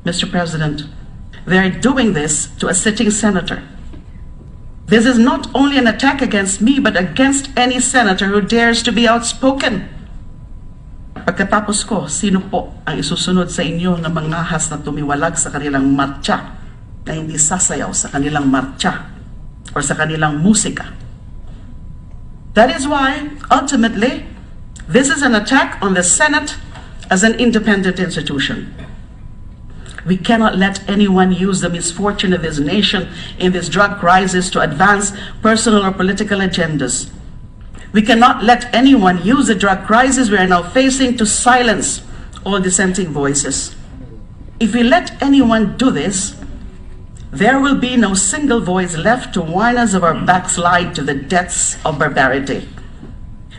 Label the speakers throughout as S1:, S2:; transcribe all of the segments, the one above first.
S1: Mr. President, they are doing this to a sitting senator. This is not only an attack against me, but against any senator who dares to be outspoken. Pagkatapos ko, sino po ang isusunod sa inyo na mangahas na tumiwalag sa kanilang marcha, na hindi sasayaw sa kanilang marcha or sa kanilang musika? That is why, ultimately, this is an attack on the Senate as an independent institution. We cannot let anyone use the misfortune of this nation in this drug crisis to advance personal or political agendas. We cannot let anyone use the drug crisis we are now facing to silence all dissenting voices. If we let anyone do this, there will be no single voice left to warn us of our backslide to the depths of barbarity.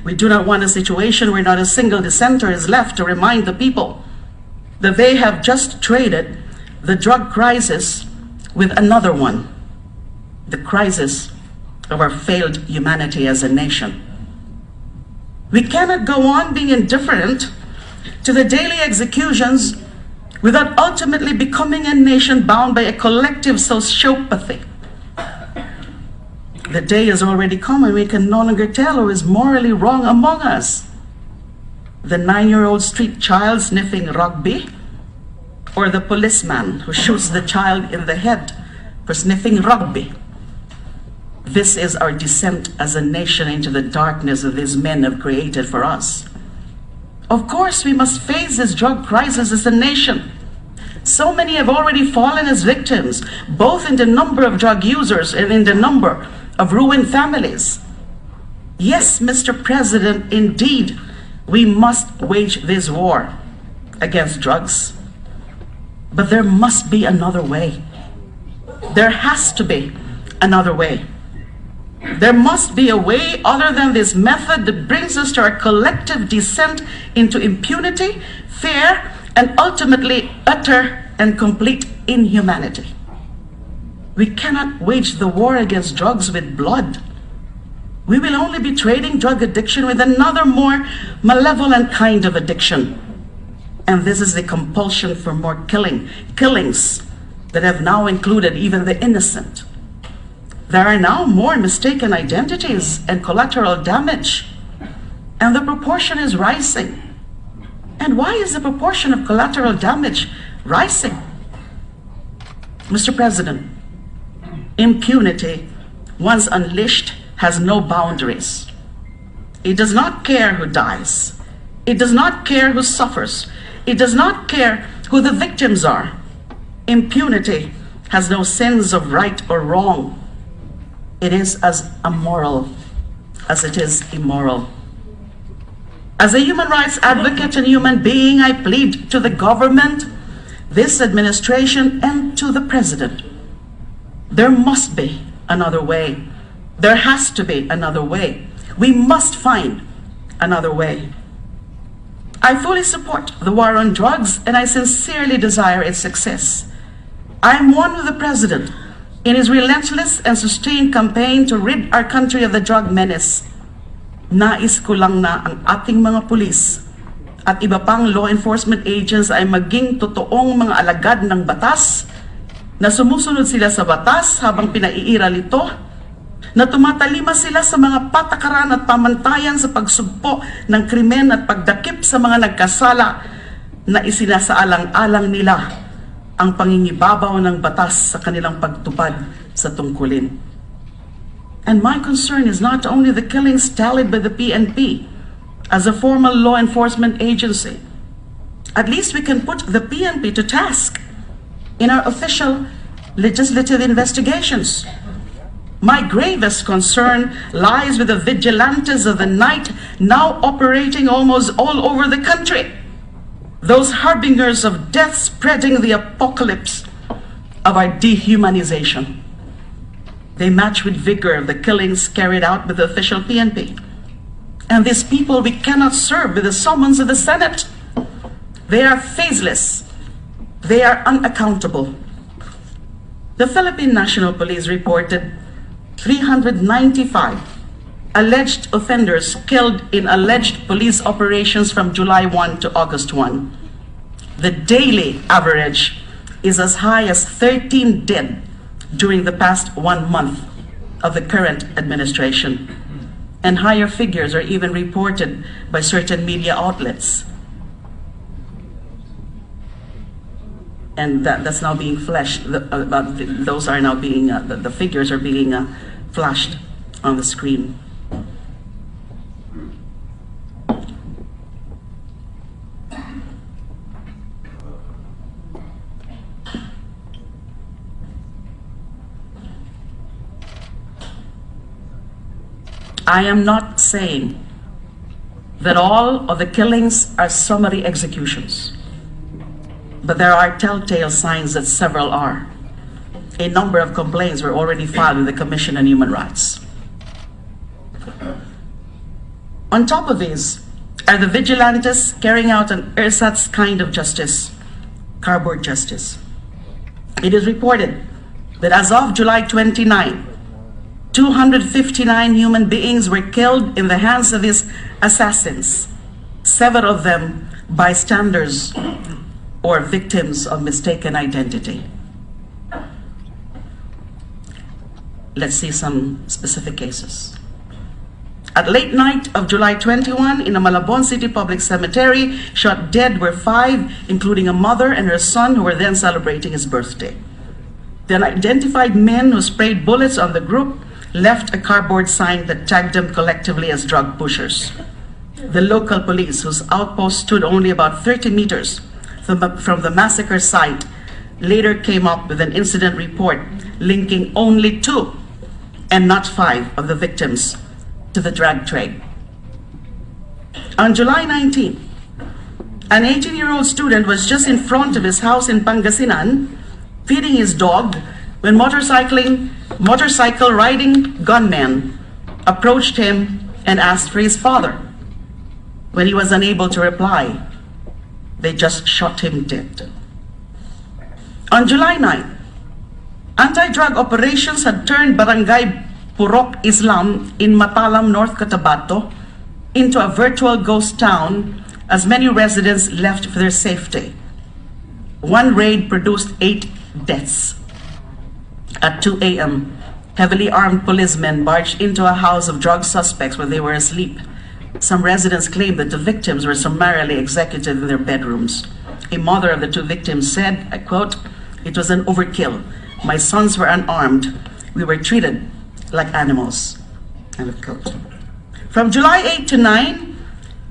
S1: We do not want a situation where not a single dissenter is left to remind the people that they have just traded the drug crisis with another one, the crisis of our failed humanity as a nation. We cannot go on being indifferent to the daily executions without ultimately becoming a nation bound by a collective sociopathy. The day has already come and we can no longer tell who is morally wrong among us. The 9-year-old street child sniffing rugby, or the policeman who shoots the child in the head for sniffing rugby. This is our descent as a nation into the darkness that these men have created for us. Of course, we must face this drug crisis as a nation. So many have already fallen as victims, both in the number of drug users and in the number of ruined families. Yes, Mr. President, indeed, we must wage this war against drugs. But there must be another way. There has to be another way. There must be a way other than this method that brings us to our collective descent into impunity, fear, and ultimately utter and complete inhumanity. We cannot wage the war against drugs with blood. We will only be trading drug addiction with another more malevolent kind of addiction. And this is the compulsion for more killings that have now included even the innocent. There are now more mistaken identities and collateral damage, and the proportion is rising. And why is the proportion of collateral damage rising? Mr. President, impunity, once unleashed, has no boundaries. It does not care who dies. It does not care who suffers. It does not care who the victims are. Impunity has no sense of right or wrong. It is as amoral as it is immoral. As a human rights advocate and human being, I plead to the government, this administration, and to the president. There must be another way. There has to be another way. We must find another way. I fully support the war on drugs, and I sincerely desire its success. I am one with the president in his relentless and sustained campaign to rid our country of the drug menace. Nais ko lang na ang ating mga pulis at iba pang law enforcement agents ay maging totoong mga alagad ng batas, na sumusunod sila sa batas habang pinaiiral ito, na tumatalima sila sa mga patakaran at pamantayan sa pagsugpo ng krimen at pagdakip sa mga nagkasala, na isinasaalang-alang nila ang pangingibabaw ng batas sa kanilang pagtupad sa tungkulin. And my concern is not only the killings tallied by the PNP as a formal law enforcement agency. At least we can put the PNP to task in our official legislative investigations. My gravest concern lies with the vigilantes of the night now operating almost all over the country. Those harbingers of death spreading the apocalypse of our dehumanization. They match with vigor the killings carried out with the official PNP. And these people we cannot serve with the summons of the Senate. They are faceless. They are unaccountable. The Philippine National Police reported 395 alleged offenders killed in alleged police operations from July 1 to August 1. The daily average is as high as 13 dead during the past 1 month of the current administration. And higher figures are even reported by certain media outlets. And that's now being flashed, those are now being, the figures are being flashed on the screen. I am not saying that all of the killings are summary executions, but there are telltale signs that several are. A number of complaints were already filed with the Commission on Human Rights. On top of these are the vigilantes carrying out an ersatz kind of justice, cardboard justice. It is reported that as of July 29, 259 human beings were killed in the hands of these assassins, several of them bystanders or victims of mistaken identity. Let's see some specific cases. At late night of July 21, in a Malabon City Public Cemetery, shot dead were 5, including a mother and her son who were then celebrating his birthday. The unidentified men who sprayed bullets on the group left a cardboard sign that tagged them collectively as drug pushers. The local police, whose outpost stood only about 30 meters from the massacre site, later came up with an incident report linking only 2 and not 5 of the victims to the drug trade. On July 19, an 18-year-old student was just in front of his house in Pangasinan feeding his dog when motorcycle riding gunmen approached him and asked for his father. When he was unable to reply, they just shot him dead. On July 9, anti-drug operations had turned Barangay Purok Islam in Matalam, North Cotabato into a virtual ghost town as many residents left for their safety. One raid produced 8 deaths. At 2 a.m., heavily armed policemen barged into a house of drug suspects where they were asleep. Some residents claimed that the victims were summarily executed in their bedrooms. A mother of the 2 victims said, I quote, "It was an overkill. My sons were unarmed. We were treated like animals." End of quote. From July 8 to 9,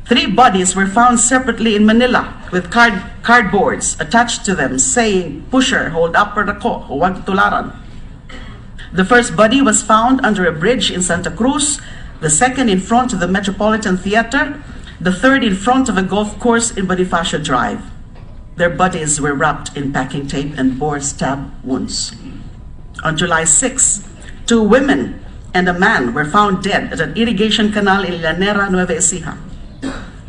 S1: 3 bodies were found separately in Manila with cardboards attached to them saying, "Pusher, hold up for the ko, huwag tularan." The first body was found under a bridge in Santa Cruz, the second in front of the Metropolitan Theater, the third in front of a golf course in Bonifacio Drive. Their bodies were wrapped in packing tape and bore stab wounds. On July 6, 2 women and a man were found dead at an irrigation canal in Llanera, Nueva Ecija.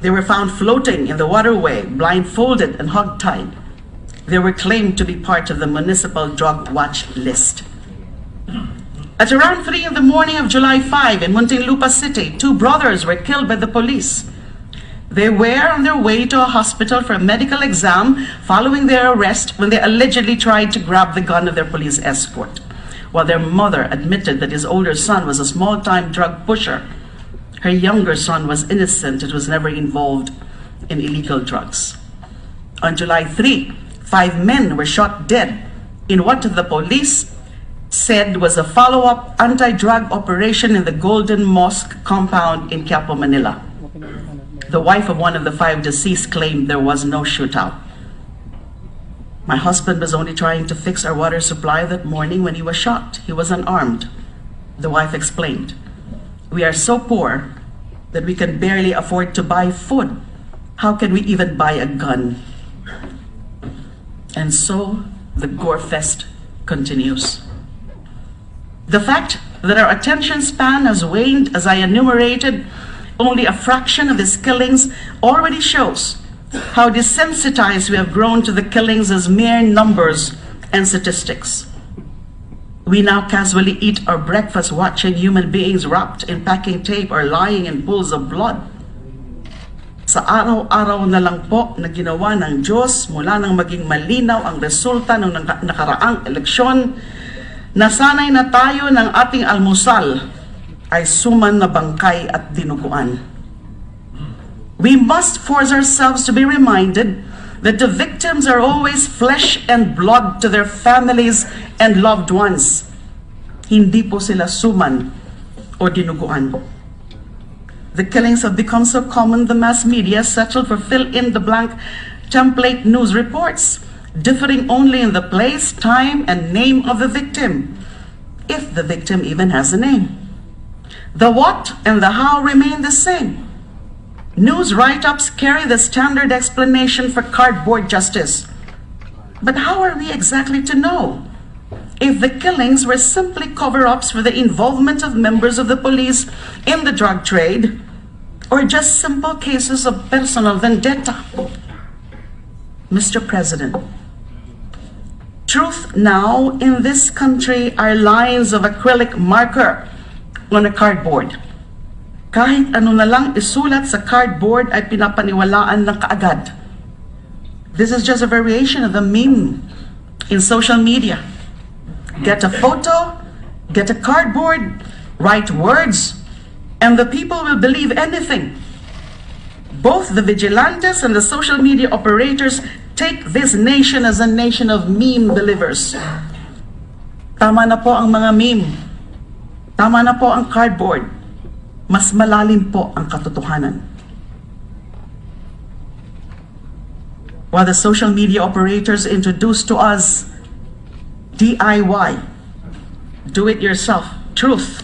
S1: They were found floating in the waterway, blindfolded and hogtied. They were claimed to be part of the municipal drug watch list. At around 3 in the morning of July 5 in Muntinlupa City, 2 brothers were killed by the police. They were on their way to a hospital for a medical exam following their arrest when they allegedly tried to grab the gun of their police escort. While their mother admitted that his older son was a small-time drug pusher, her younger son was innocent and was never involved in illegal drugs. On July 3, 5 men were shot dead in what the police said was a follow-up anti-drug operation in the Golden Mosque compound in Quiapo, Manila. The wife of one of the 5 deceased claimed there was no shootout. My husband was only trying to fix our water supply that morning when he was shot. He was unarmed, the wife explained. We are so poor that we can barely afford to buy food. How can we even buy a gun? And so the gore fest continues. The fact that our attention span has waned, as I enumerated only a fraction of these killings, already shows how desensitized we have grown to the killings as mere numbers and statistics. We now casually eat our breakfast watching human beings wrapped in packing tape or lying in pools of blood. Sa araw-araw na lang po na ginawa ng Diyos mula nang maging malinaw ang resulta ng nakaraang eleksyon, nasanay na tayo ng ating almusal ay suman na bangkay at dinuguan. We must force ourselves to be reminded that the victims are always flesh and blood to their families and loved ones. Hindi po sila suman o dinuguan. The killings have become so common the mass media settled for fill-in-the-blank template news reports, differing only in the place, time, and name of the victim, if the victim even has a name. The what and the how remain the same. News write-ups carry the standard explanation for cardboard justice. But how are we exactly to know if the killings were simply cover-ups for the involvement of members of the police in the drug trade, or just simple cases of personal vendetta? Mr. President, truth now in this country are lines of acrylic marker on a cardboard. Kahit ano na lang isulat sa cardboard ay pinapaniwalaan ng kaagad. This is just a variation of the meme in social media. Get a photo, get a cardboard, write words, and the people will believe anything. Both the vigilantes and the social media operators take this nation as a nation of meme believers. Tama na po ang mga meme. Tama na po ang cardboard. Mas malalim po ang katotohanan. While the social media operators introduce to us DIY, do it yourself, truth,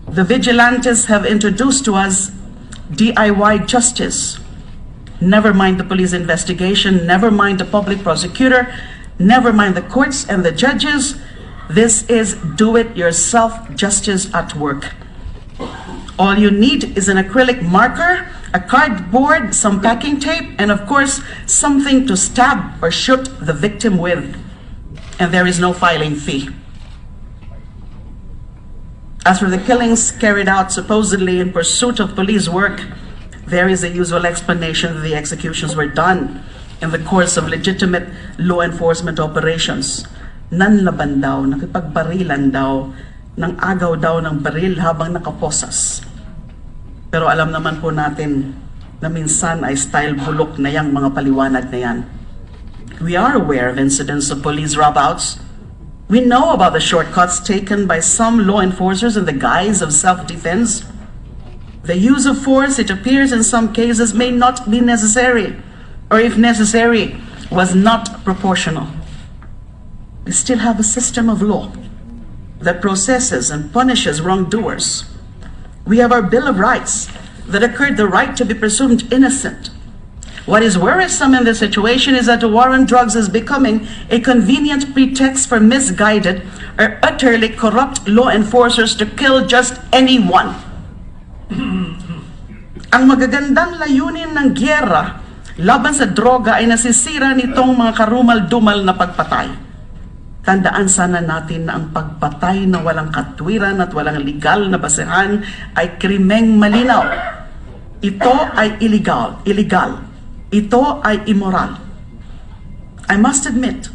S1: the vigilantes have introduced to us DIY justice. Never mind the police investigation, never mind the public prosecutor, never mind the courts and the judges. This is do-it-yourself justice at work. All you need is an acrylic marker, a cardboard, some packing tape, and of course, something to stab or shoot the victim with. And there is no filing fee. As for the killings carried out supposedly in pursuit of police work, there is a usual explanation that the executions were done in the course of legitimate law enforcement operations. Nanlaban daw, nakipagbarilan daw, ng agaw daw ng baril habang nakaposas. Pero alam naman po natin na minsan ay style bulok na yang mga paliwanag na yan. We are aware of incidents of police rob-outs. We know about the shortcuts taken by some law enforcers in the guise of self-defense. The use of force, it appears in some cases, may not be necessary, or if necessary, was not proportional. We still have a system of law that processes and punishes wrongdoers. We have our Bill of Rights that accorded the right to be presumed innocent. What is worrisome in this situation is that the war on drugs is becoming a convenient pretext for misguided or utterly corrupt law enforcers to kill just anyone. Ang magagandang layunin ng gyera laban sa droga ay nasisira nitong mga karumal-dumal na pagpatay. Tandaan sana natin na ang pagpatay na walang katwiran at walang legal na basehan ay krimeng malinaw. Ito ay illegal. Ito ay immoral. I must admit,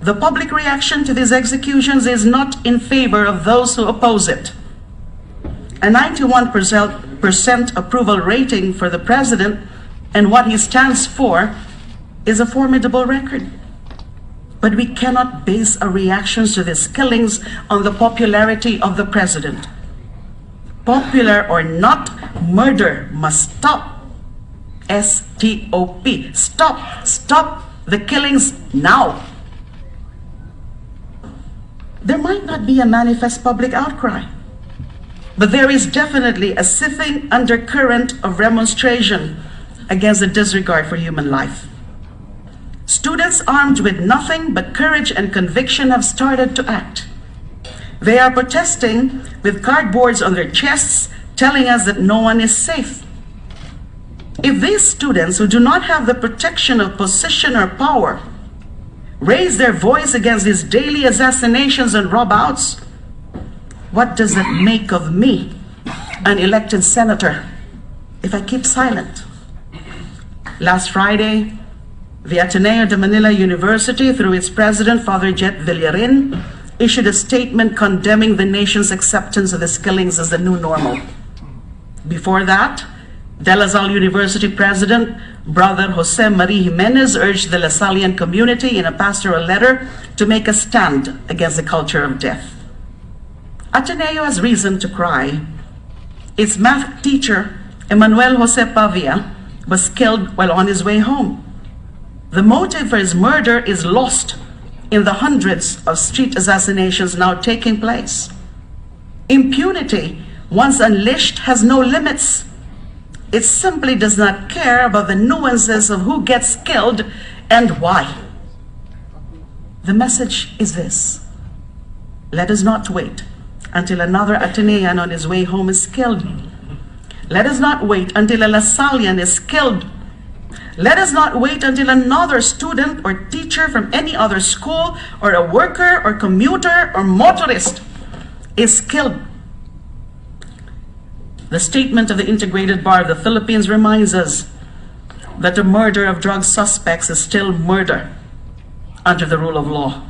S1: the public reaction to these executions is not in favor of those who oppose it. A 91% approval rating for the president and what he stands for is a formidable record. But we cannot base our reactions to these killings on the popularity of the president. Popular or not, murder must stop. STOP. Stop. Stop the killings now. There might not be a manifest public outcry, but there is definitely a seething undercurrent of remonstration against the disregard for human life. Students armed with nothing but courage and conviction have started to act. They are protesting with cardboards on their chests, telling us that no one is safe. If these students who do not have the protection of position or power raise their voice against these daily assassinations and rob-outs, what does that make of me, an elected senator, if I keep silent? Last Friday, the Ateneo de Manila University, through its president, Father Jet Villarin, issued a statement condemning the nation's acceptance of these killings as the new normal. Before that, De La Salle University President, Brother Jose Marie Jimenez, urged the Lasallian community in a pastoral letter to make a stand against the culture of death. Ateneo has reason to cry. Its math teacher, Emmanuel Jose Pavia, was killed while on his way home. The motive for his murder is lost in the hundreds of street assassinations now taking place. Impunity, once unleashed, has no limits. It simply does not care about the nuances of who gets killed and why. The message is this: let us not wait until another Atenean on his way home is killed. Let us not wait until a Lasallian is killed. Let us not wait until another student or teacher from any other school or a worker or commuter or motorist is killed. The statement of the Integrated Bar of the Philippines reminds us that the murder of drug suspects is still murder under the rule of law.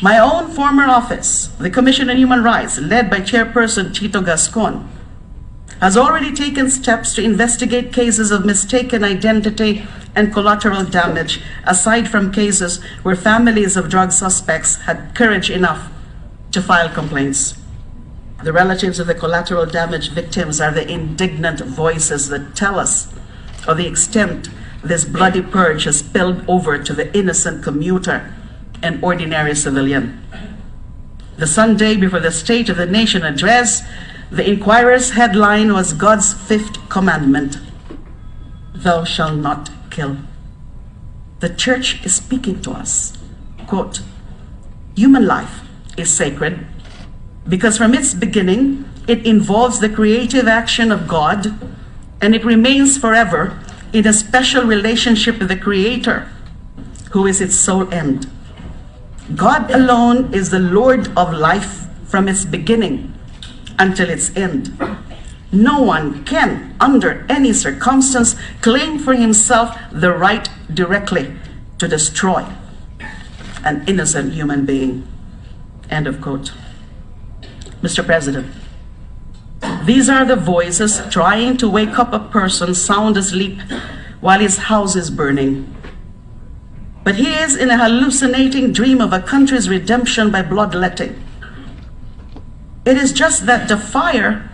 S1: My own former office, the Commission on Human Rights, led by Chairperson Chito Gascon, has already taken steps to investigate cases of mistaken identity and collateral damage, aside from cases where families of drug suspects had courage enough to file complaints. The relatives of the collateral damage victims are the indignant voices that tell us of the extent this bloody purge has spilled over to the innocent commuter and ordinary civilian. The Sunday before the State of the Nation address, the Inquirer's headline was God's fifth commandment: thou shalt not kill. The church is speaking to us. Quote, human life is sacred because from its beginning, it involves the creative action of God, and it remains forever in a special relationship with the Creator, who is its sole end. God alone is the Lord of life from its beginning until its end. No one can, under any circumstance, claim for himself the right directly to destroy an innocent human being. End of quote. Mr. President, these are the voices trying to wake up a person sound asleep while his house is burning. But he is in a hallucinating dream of a country's redemption by bloodletting. It is just that the fire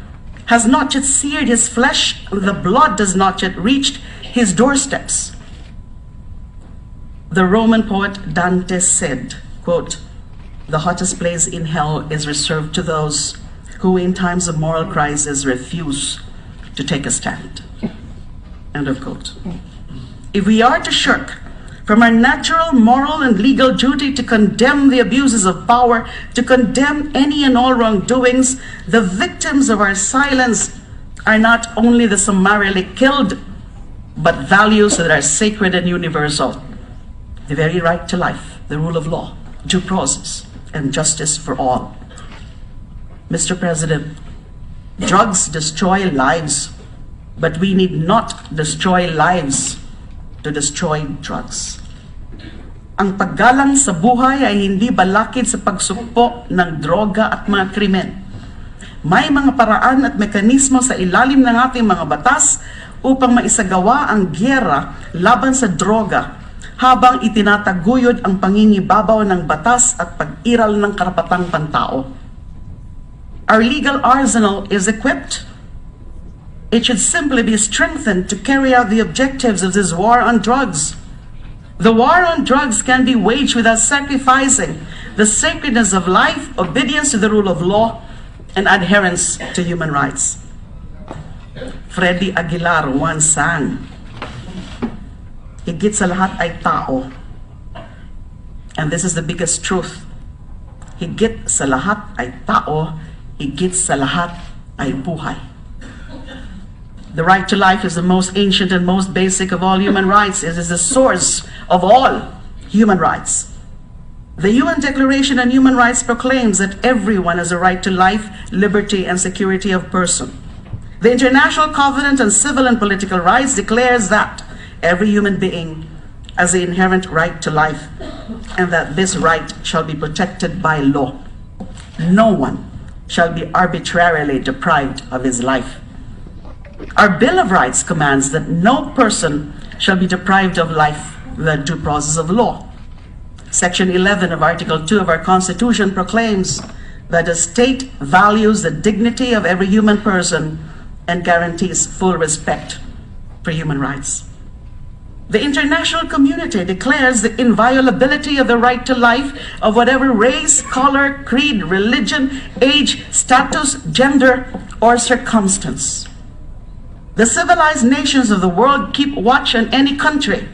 S1: has not yet seared his flesh, the blood does not yet reach his doorsteps. The Roman poet Dante said, quote, the hottest place in hell is reserved to those who in times of moral crisis refuse to take a stand. End of quote. If we are to shirk from our natural, moral, and legal duty to condemn the abuses of power, to condemn any and all wrongdoings, the victims of our silence are not only the summarily killed, but values that are sacred and universal. The very right to life, the rule of law, due process, and justice for all. Mr. President, drugs destroy lives, but we need not destroy lives to destroy drugs. Ang paggalang sa buhay ay hindi balakid sa pagsugpo ng droga at mga krimen. May mga paraan at mekanismo sa ilalim ng ating mga batas upang maisagawa ang gyera laban sa droga habang itinataguyod ang pangingibabaw ng batas at pag-iral ng karapatang pantao. Our legal arsenal is equipped. It should simply be strengthened to carry out the objectives of this war on drugs. The war on drugs can be waged without sacrificing the sacredness of life, obedience to the rule of law, and adherence to human rights. Freddy Aguilar once sang, higit sa lahat ay tao. And this is the biggest truth. Higit sa lahat ay tao, higit sa lahat ay buhay. The right to life is the most ancient and most basic of all human rights. It is the source of all human rights. The UN Declaration on Human Rights proclaims that everyone has a right to life, liberty, and security of person. The International Covenant on Civil and Political Rights declares that every human being as the inherent right to life, and that this right shall be protected by law. No one shall be arbitrarily deprived of his life. Our Bill of Rights commands that no person shall be deprived of life without due process of law. Section 11 of Article 2 of our Constitution proclaims that the state values the dignity of every human person and guarantees full respect for human rights. The international community declares the inviolability of the right to life of whatever race, color, creed, religion, age, status, gender, or circumstance. The civilized nations of the world keep watch on any country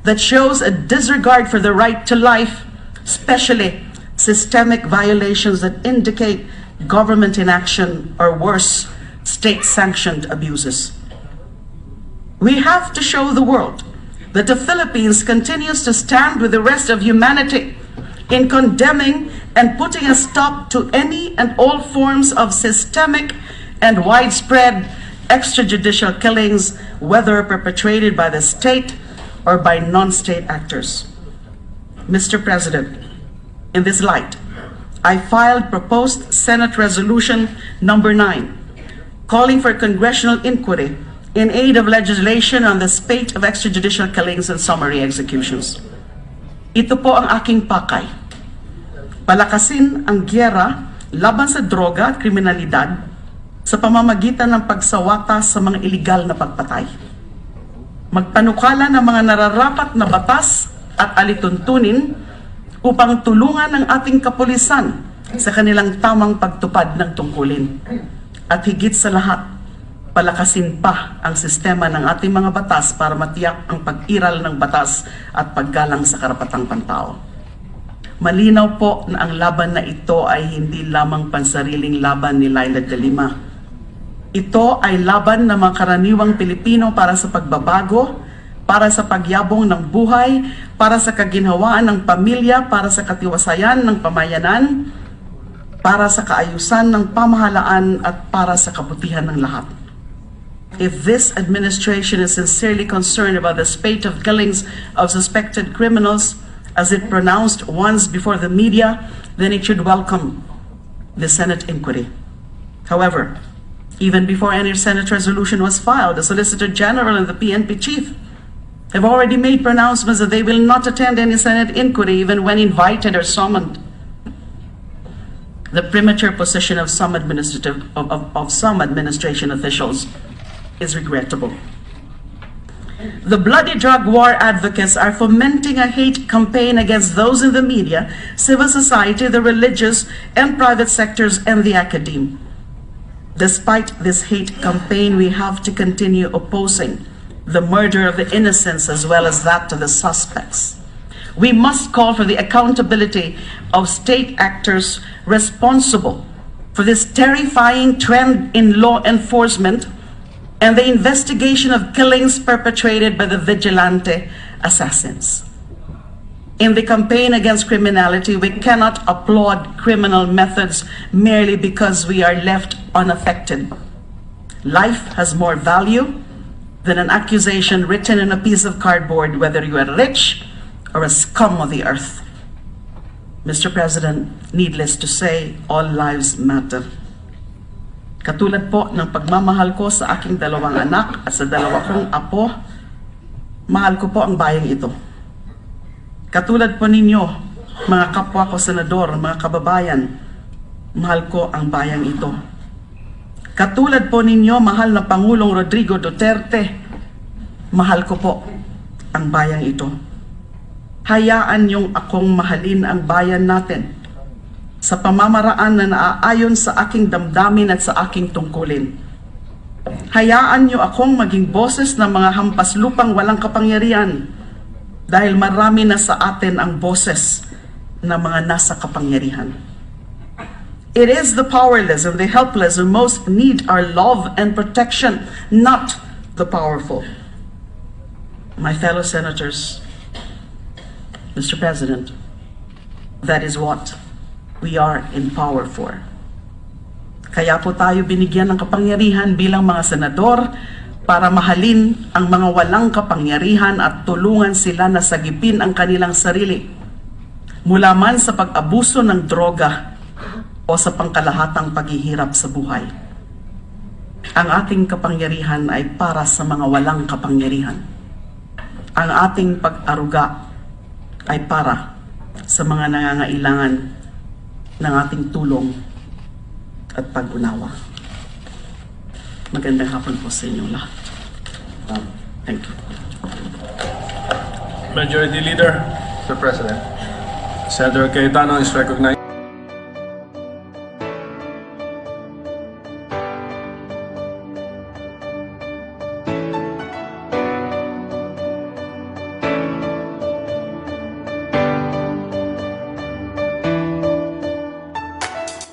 S1: that shows a disregard for the right to life, especially systemic violations that indicate government inaction or worse, state-sanctioned abuses. We have to show the world that the Philippines continues to stand with the rest of humanity in condemning and putting a stop to any and all forms of systemic and widespread extrajudicial killings, whether perpetrated by the state or by non-state actors. Mr. President, in this light, I filed proposed Senate Resolution number 9, calling for congressional inquiry in aid of legislation on the spate of extrajudicial killings and summary executions. Ito po ang aking pakay. Palakasin ang gyera laban sa droga at kriminalidad sa pamamagitan ng pagsawata sa mga iligal na pagpatay. Magpanukala ng mga nararapat na batas at alituntunin upang tulungan ang ating kapulisan sa kanilang tamang pagtupad ng tungkulin. At higit sa lahat, palakasin pa ang sistema ng ating mga batas para matiyak ang pag-iral ng batas at paggalang sa karapatang pantao. Malinaw po na ang laban na ito ay hindi lamang pansariling laban ni Leila de Lima. Ito ay laban ng mga karaniwang Pilipino para sa pagbabago, para sa pagyabong ng buhay, para sa kaginhawaan ng pamilya, para sa katiwasayan ng pamayanan, para sa kaayusan ng pamahalaan at para sa kabutihan ng lahat. If this administration is sincerely concerned about the spate of killings of suspected criminals, as it pronounced once before the media, then it should welcome the Senate inquiry. However, even before any Senate resolution was filed, the Solicitor General and the PNP chief have already made pronouncements that they will not attend any Senate inquiry even when invited or summoned. The premature position of some administration officials is regrettable. The bloody drug war advocates are fomenting a hate campaign against those in the media, civil society, the religious and private sectors, and the academe. Despite this hate campaign, we have to continue opposing the murder of the innocents as well as that of the suspects. We must call for the accountability of state actors responsible for this terrifying trend in law enforcement and the investigation of killings perpetrated by the vigilante assassins. In the campaign against criminality, we cannot applaud criminal methods merely because we are left unaffected. Life has more value than an accusation written in a piece of cardboard, whether you are rich or a scum of the earth. Mr. President, needless to say, all lives matter. Katulad po ng pagmamahal ko sa aking dalawang anak at sa dalawa kong apo, mahal ko po ang bayang ito. Katulad po ninyo, mga kapwa ko senador, mga kababayan, mahal ko ang bayang ito. Katulad po ninyo, mahal na Pangulong Rodrigo Duterte, mahal ko po ang bayang ito. Hayaan niyong akong mahalin ang bayan natin sa pamamaraan na naaayon sa aking damdamin at sa aking tungkulin. Hayaan niyo akong maging boses ng mga hampas lupang walang kapangyarihan dahil marami na sa atin ang boses ng mga nasa kapangyarihan. It is the powerless and the helpless who most need our love and protection, not the powerful. My fellow senators, Mr. President, that is what we are in power for. Kaya po tayo binigyan ng kapangyarihan bilang mga senador para mahalin ang mga walang kapangyarihan at tulungan sila na sagipin ang kanilang sarili mula man sa pag-abuso ng droga o sa pangkalahatang paghihirap sa buhay. Ang ating kapangyarihan ay para sa mga walang kapangyarihan. Ang ating pag-aruga ay para sa mga nangangailangan ng ating tulong at pag-unawa. Magandang hapon po sa inyo lahat. Thank you.
S2: Majority Leader.
S3: Mr. President.
S2: Senator Cayetano is recognized.